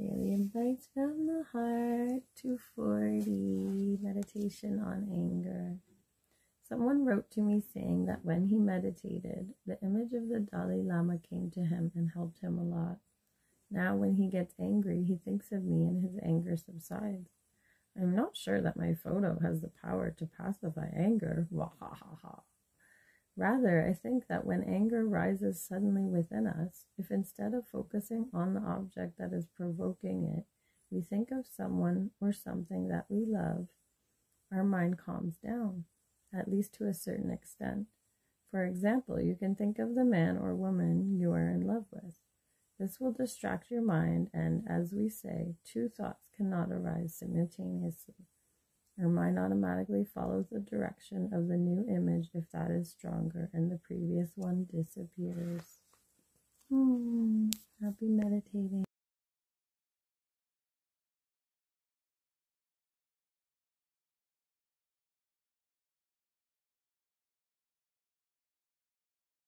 Daily Advice from the Heart 240, Meditation on Anger. Someone wrote to me saying that when he meditated, the image of the Dalai Lama came to him and helped him a lot. Now when he gets angry, he thinks of me and his anger subsides. I'm not sure that my photo has the power to pacify anger. Wahahaha. Rather, I think that when anger rises suddenly within us, if instead of focusing on the object that is provoking it, we think of someone or something that we love, our mind calms down, at least to a certain extent. For example, you can think of the man or woman you are in love with. This will distract your mind, and as we say, two thoughts cannot arise simultaneously. Your mind automatically follows the direction of the new image if that is stronger and the previous one disappears. Happy meditating.